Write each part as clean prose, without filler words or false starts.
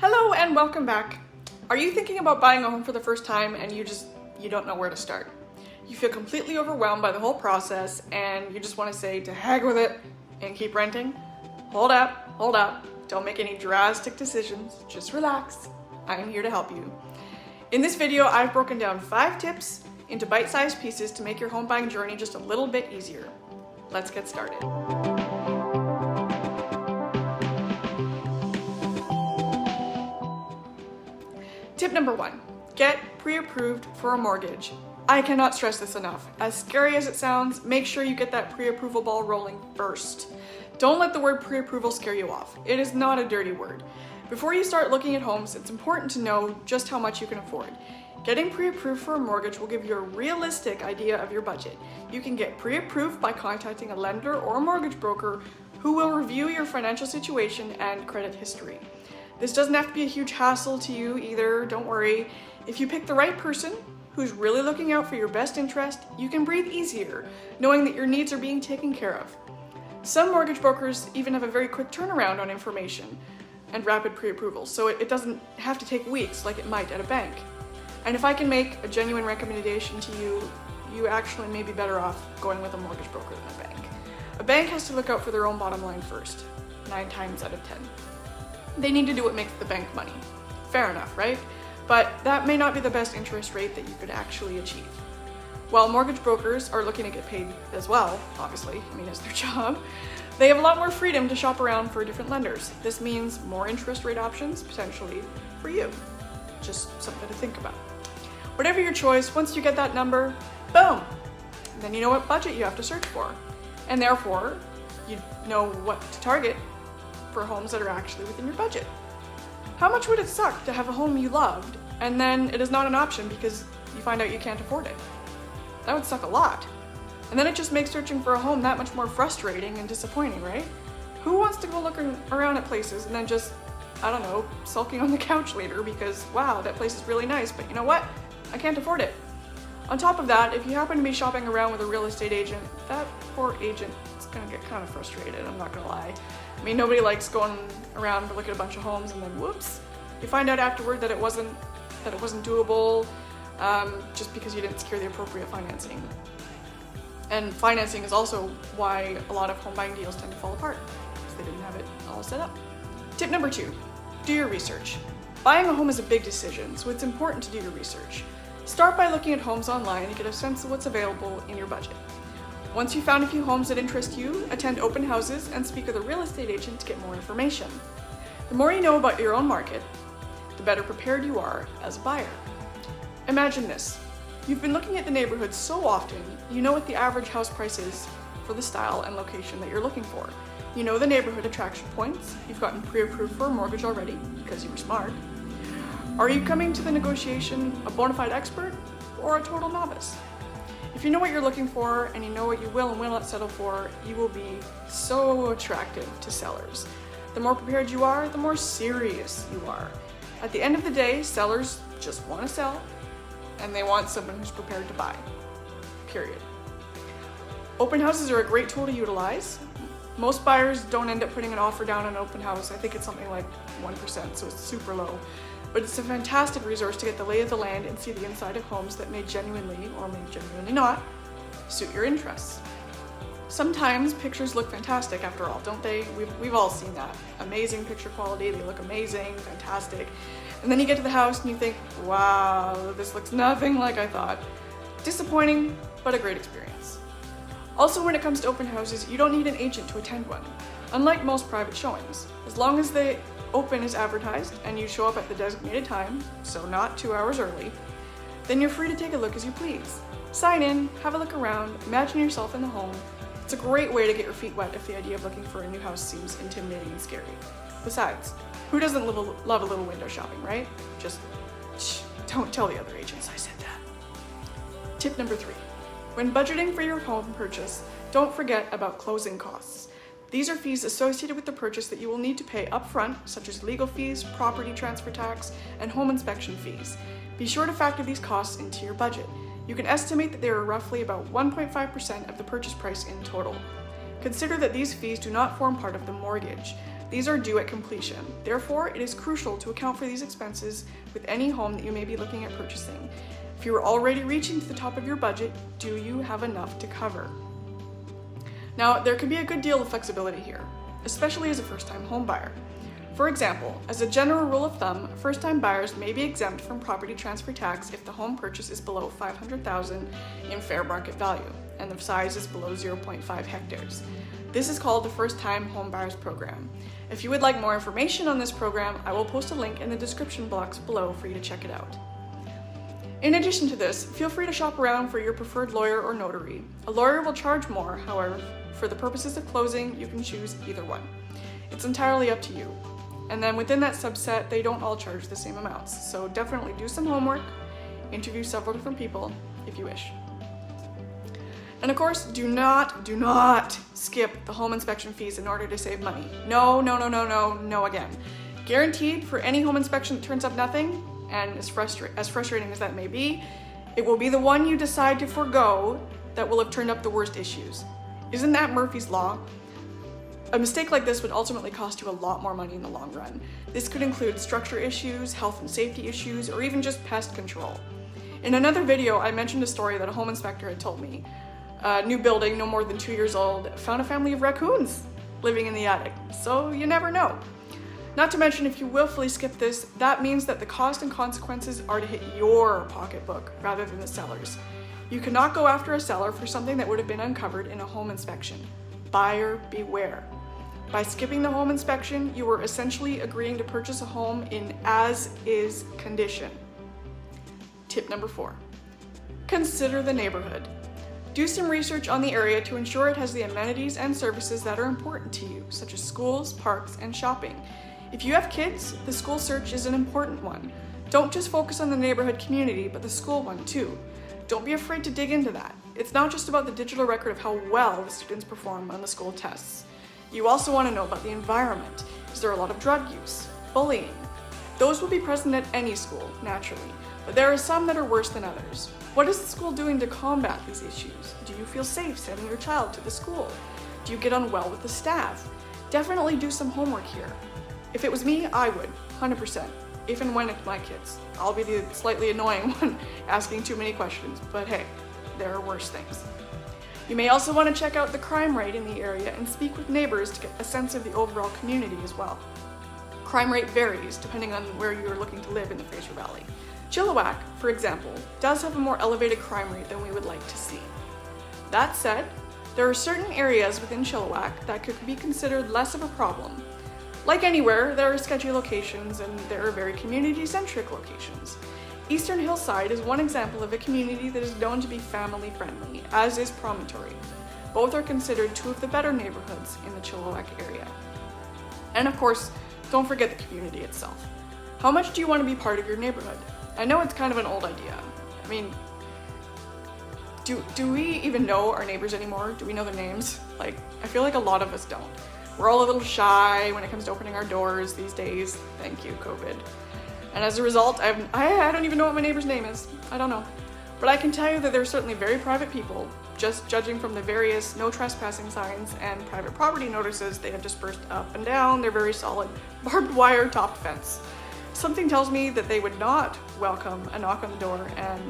Hello and welcome back. Are you thinking about buying a home for the first time and you don't know where to start? You feel completely overwhelmed by the whole process and you just want to say to heck with it and keep renting? Hold up. Don't make any drastic decisions. Just relax. I am here to help you. In this video, I've broken down 5 tips into bite-sized pieces to make your home buying journey just a little bit easier. Let's get started. Tip number 1, get pre-approved for a mortgage. I cannot stress this enough. As scary as it sounds, make sure you get that pre-approval ball rolling first. Don't let the word pre-approval scare you off. It is not a dirty word. Before you start looking at homes, it's important to know just how much you can afford. Getting pre-approved for a mortgage will give you a realistic idea of your budget. You can get pre-approved by contacting a lender or a mortgage broker who will review your financial situation and credit history. This doesn't have to be a huge hassle to you either, don't worry. If you pick the right person who's really looking out for your best interest, you can breathe easier, knowing that your needs are being taken care of. Some mortgage brokers even have a very quick turnaround on information and rapid pre-approval, so it doesn't have to take weeks like it might at a bank. And if I can make a genuine recommendation to you, you actually may be better off going with a mortgage broker than a bank. A bank has to look out for their own bottom line first, 9 times out of 10. They need to do what makes the bank money. Fair enough, right? But that may not be the best interest rate that you could actually achieve. While mortgage brokers are looking to get paid as well, obviously, it's their job, they have a lot more freedom to shop around for different lenders. This means more interest rate options, potentially, for you. Just something to think about. Whatever your choice, once you get that number, boom! Then you know what budget you have to search for. And therefore, you know what to target for homes that are actually within your budget. How much would it suck to have a home you loved and then it is not an option because you find out you can't afford it? That would suck a lot. And then it just makes searching for a home that much more frustrating and disappointing, right? Who wants to go looking around at places and then just, sulking on the couch later because, wow, that place is really nice, but you know what? I can't afford it. On top of that, if you happen to be shopping around with a real estate agent, that poor agent is gonna get kind of frustrated, I'm not gonna lie. Nobody likes going around to look at a bunch of homes and then whoops, you find out afterward that it wasn't doable just because you didn't secure the appropriate financing. And financing is also why a lot of home buying deals tend to fall apart, because they didn't have it all set up. Tip number 2, do your research. Buying a home is a big decision, so it's important to do your research. Start by looking at homes online and get a sense of what's available in your budget. Once you've found a few homes that interest you, attend open houses and speak with a real estate agent to get more information. The more you know about your own market, the better prepared you are as a buyer. Imagine this. You've been looking at the neighborhood so often, you know what the average house price is for the style and location that you're looking for. You know the neighborhood attraction points. You've gotten pre-approved for a mortgage already because you were smart. Are you coming to the negotiation a bona fide expert or a total novice? If you know what you're looking for and you know what you will and will not settle for, you will be so attractive to sellers. The more prepared you are, the more serious you are. At the end of the day, sellers just want to sell and they want someone who's prepared to buy, period. Open houses are a great tool to utilize. Most buyers don't end up putting an offer down on an open house. I think it's something like 1%, so it's super low. But it's a fantastic resource to get the lay of the land and see the inside of homes that may genuinely, or may genuinely not, suit your interests. Sometimes pictures look fantastic after all, don't they? We've all seen that. Amazing picture quality, they look amazing, fantastic. And then you get to the house and you think, wow, this looks nothing like I thought. Disappointing, but a great experience. Also, when it comes to open houses, you don't need an agent to attend one. Unlike most private showings, as long as the open is advertised and you show up at the designated time, so not 2 hours early, then you're free to take a look as you please. Sign in, have a look around, imagine yourself in the home. It's a great way to get your feet wet if the idea of looking for a new house seems intimidating and scary. Besides, who doesn't love a little window shopping, right? Just don't tell the other agents I said that. Tip number 3, when budgeting for your home purchase, don't forget about closing costs. These are fees associated with the purchase that you will need to pay upfront, such as legal fees, property transfer tax, and home inspection fees. Be sure to factor these costs into your budget. You can estimate that they are roughly about 1.5% of the purchase price in total. Consider that these fees do not form part of the mortgage. These are due at completion. Therefore, it is crucial to account for these expenses with any home that you may be looking at purchasing. If you are already reaching to the top of your budget, do you have enough to cover? Now, there can be a good deal of flexibility here, especially as a first-time home buyer. For example, as a general rule of thumb, first-time buyers may be exempt from property transfer tax if the home purchase is below $500,000 in fair market value and the size is below 0.5 hectares. This is called the First-Time Home Buyers Program. If you would like more information on this program, I will post a link in the description box below for you to check it out. In addition to this, feel free to shop around for your preferred lawyer or notary. A lawyer will charge more, however, for the purposes of closing, you can choose either one. It's entirely up to you. And then within that subset, they don't all charge the same amounts. So definitely do some homework, interview several different people if you wish. And of course, do not skip the home inspection fees in order to save money. No again. Guaranteed for any home inspection that turns up nothing, and as frustrating as that may be, it will be the one you decide to forego that will have turned up the worst issues. Isn't that Murphy's Law? A mistake like this would ultimately cost you a lot more money in the long run. This could include structure issues, health and safety issues, or even just pest control. In another video, I mentioned a story that a home inspector had told me. A new building, no more than 2 years old, found a family of raccoons living in the attic, so you never know. Not to mention, if you willfully skip this, that means that the cost and consequences are to hit your pocketbook rather than the seller's. You cannot go after a seller for something that would have been uncovered in a home inspection. Buyer beware. By skipping the home inspection, you are essentially agreeing to purchase a home in as-is condition. Tip number 4. Consider the neighborhood. Do some research on the area to ensure it has the amenities and services that are important to you, such as schools, parks, and shopping. If you have kids, the school search is an important one. Don't just focus on the neighborhood community, but the school one too. Don't be afraid to dig into that. It's not just about the digital record of how well the students perform on the school tests. You also want to know about the environment. Is there a lot of drug use? Bullying? Those will be present at any school, naturally, but there are some that are worse than others. What is the school doing to combat these issues? Do you feel safe sending your child to the school? Do you get on well with the staff? Definitely do some homework here. If it was me, I would, 100%. If and when it's my kids. I'll be the slightly annoying one asking too many questions, but hey, there are worse things. You may also want to check out the crime rate in the area and speak with neighbors to get a sense of the overall community as well. Crime rate varies depending on where you are looking to live in the Fraser Valley. Chilliwack, for example, does have a more elevated crime rate than we would like to see. That said, there are certain areas within Chilliwack that could be considered less of a problem. Like anywhere, there are sketchy locations and there are very community-centric locations. Eastern Hillside is one example of a community that is known to be family-friendly, as is Promontory. Both are considered two of the better neighborhoods in the Chilliwack area. And of course, don't forget the community itself. How much do you want to be part of your neighborhood? I know it's kind of an old idea. I mean, do we even know our neighbors anymore? Do we know their names? Like, I feel like a lot of us don't. We're all a little shy when it comes to opening our doors these days. Thank you, COVID. And as a result, I don't even know what my neighbor's name is. I don't know. But I can tell you that they're certainly very private people, just judging from the various no trespassing signs and private property notices they have dispersed up and down their very solid barbed wire topped fence. Something tells me that they would not welcome a knock on the door and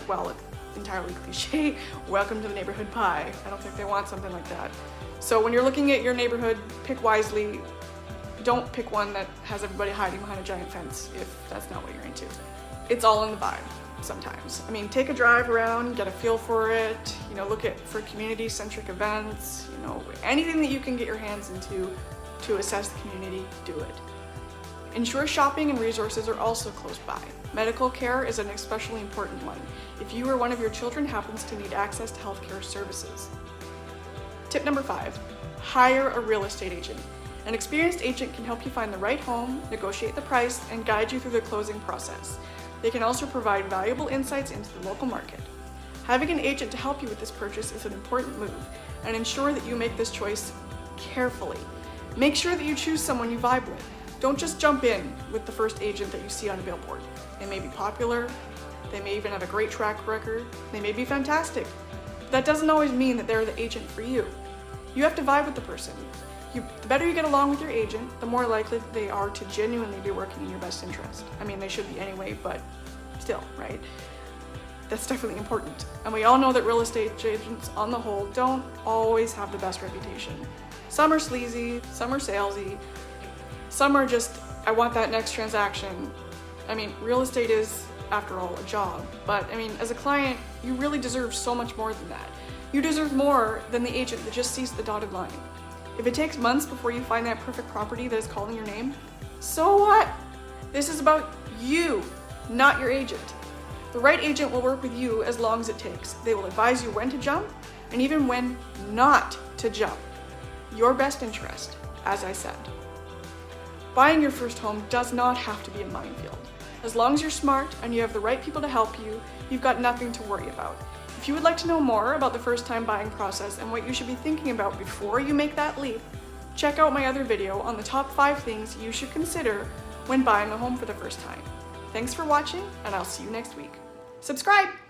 well, it's entirely cliche, welcome to the neighborhood pie. I don't think they want something like that. So when you're looking at your neighborhood, pick wisely. Don't pick one that has everybody hiding behind a giant fence if that's not what you're into. It's all in the vibe sometimes. I mean, take a drive around, get a feel for it, look for community-centric events, anything that you can get your hands into to assess the community, do it. Ensure shopping and resources are also close by. Medical care is an especially important one if you or one of your children happens to need access to healthcare services. Tip number 5, hire a real estate agent. An experienced agent can help you find the right home, negotiate the price, and guide you through the closing process. They can also provide valuable insights into the local market. Having an agent to help you with this purchase is an important move, and ensure that you make this choice carefully. Make sure that you choose someone you vibe with. Don't just jump in with the first agent that you see on a billboard. They may be popular, they may even have a great track record, they may be fantastic. But that doesn't always mean that they're the agent for you. You have to vibe with the person. The better you get along with your agent, the more likely they are to genuinely be working in your best interest. I mean, they should be anyway, but still, right? That's definitely important. And we all know that real estate agents, on the whole, don't always have the best reputation. Some are sleazy, some are salesy, some are just, I want that next transaction. I mean, real estate is, after all, a job. But I mean, as a client, you really deserve so much more than that. You deserve more than the agent that just sees the dotted line. If it takes months before you find that perfect property that is calling your name, so what? This is about you, not your agent. The right agent will work with you as long as it takes. They will advise you when to jump and even when not to jump. Your best interest, as I said. Buying your first home does not have to be a minefield. As long as you're smart and you have the right people to help you, you've got nothing to worry about. If you would like to know more about the first-time buying process and what you should be thinking about before you make that leap, check out my other video on the top 5 things you should consider when buying a home for the first time. Thanks for watching, and I'll see you next week. Subscribe!